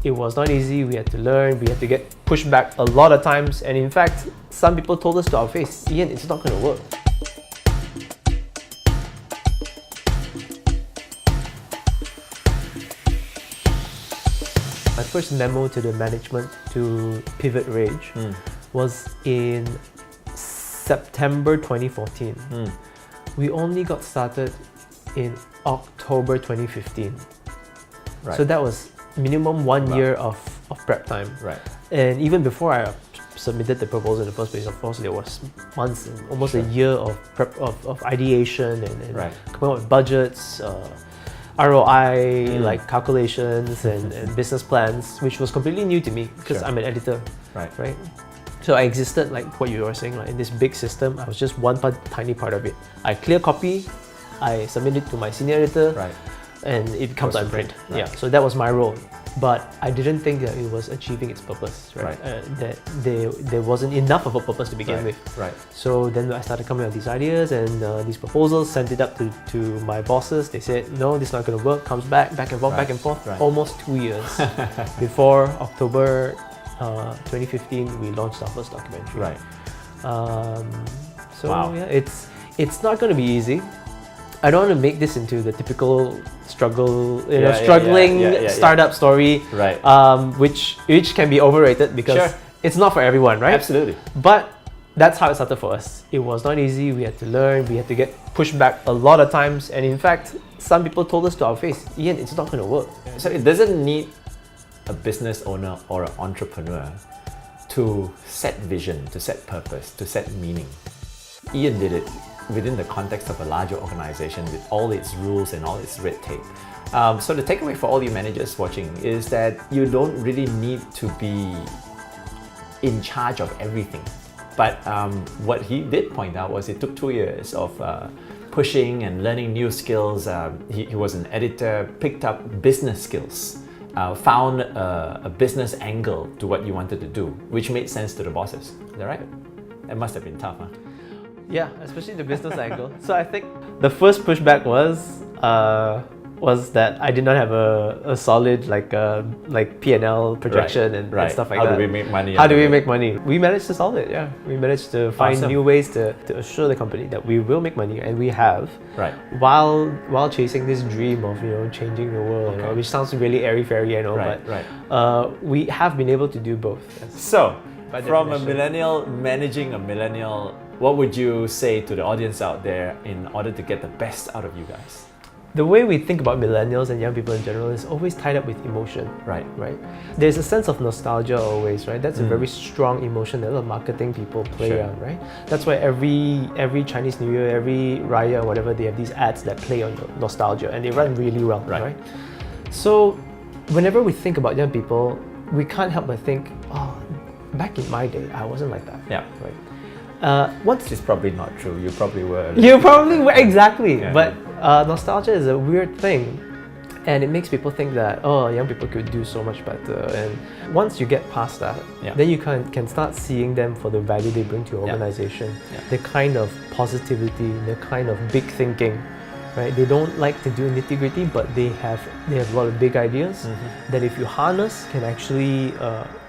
It was not easy. We had to learn. We had to get pushed back a lot of times. And in fact, some people told us to our face, Ian, it's not going to work. My first memo to the management to pivot Rage was in September 2014. We only got started in October 2015. Right. So that was minimum 1 year of prep time. Right. And even before I submitted the proposal in the first place, of course, there was months, almost a year of prep, of ideation and coming up with budgets, ROI, like calculations and business plans, which was completely new to me because I'm an editor. Right. So I existed like what you were saying, like in this big system. I was just one tiny part of it. I clear copy, I submit it to my senior editor, and it comes out in print. Yeah. So that was my role. But I didn't think that it was achieving its purpose, that there wasn't enough of a purpose to begin with. So then I started coming up with these ideas and these proposals, sent it up to my bosses. They said, no, this is not going to work. Comes back and forth. Almost 2 years before October 2015, we launched our first documentary. It's not going to be easy. I don't want to make this into the typical struggling startup story, which can be overrated because it's not for everyone, right? Absolutely. But that's how it started for us. It was not easy. We had to learn. We had to get pushed back a lot of times. And in fact, some people told us to our face, Ian, it's not going to work. So it doesn't need a business owner or an entrepreneur to set vision, to set purpose, to set meaning. Ian did it within the context of a larger organization with all its rules and all its red tape. So the takeaway for all you managers watching is that you don't really need to be in charge of everything. But what he did point out was it took 2 years of pushing and learning new skills. He was an editor, picked up business skills, found a business angle to what you wanted to do, which made sense to the bosses. Is that right? That must have been tough, huh? Yeah, especially the business angle. So I think the first pushback was that I did not have a solid like P&L projection and stuff like that. How do we make money? How do we make money? We managed to solve it. Yeah, we managed to find new ways to assure the company that we will make money, and we have. While chasing this dream of changing the world, which sounds really airy-fairy, but we have been able to do both. So, from a millennial managing a millennial, what would you say to the audience out there in order to get the best out of you guys? The way we think about millennials and young people in general is always tied up with emotion. Right. There's a sense of nostalgia always, right? That's a very strong emotion that a lot of marketing people play on, right? That's why every Chinese New Year, every Raya or whatever, they have these ads that play on nostalgia and they run really well, right? So whenever we think about young people, we can't help but think, oh, back in my day, I wasn't like that. Which is probably not true. You probably were. Exactly. But nostalgia is a weird thing, and it makes people think that young people could do so much better. And once you get past that, then you can start seeing them for the value they bring to your organization, the kind of positivity, the kind of big thinking. Right? They don't like to do nitty-gritty, but they have a lot of big ideas that if you harness can actually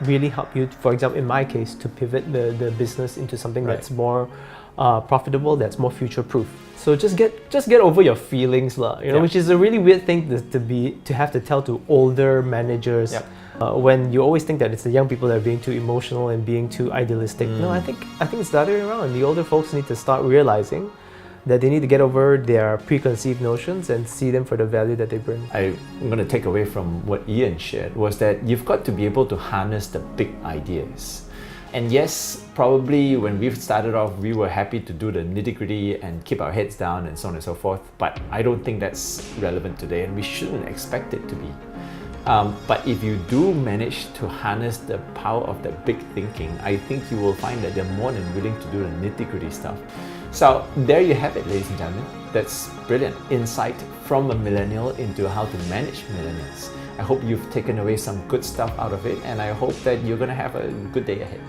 really help you, for example, in my case, to pivot the business into something that's more profitable, that's more future-proof. So just get over your feelings, which is a really weird thing to have to tell to older managers. When you always think that it's the young people that are being too emotional and being too idealistic. No, I think it's the other way around. The older folks need to start realizing that they need to get over their preconceived notions and see them for the value that they bring. I'm going to take away from what Ian shared was that you've got to be able to harness the big ideas. And yes, probably when we started off, we were happy to do the nitty-gritty and keep our heads down and so on and so forth. But I don't think that's relevant today, and we shouldn't expect it to be. But if you do manage to harness the power of the big thinking, I think you will find that they're more than willing to do the nitty-gritty stuff. So there you have it, ladies and gentlemen. That's brilliant insight from a millennial into how to manage millennials. I hope you've taken away some good stuff out of it, and I hope that you're going to have a good day ahead.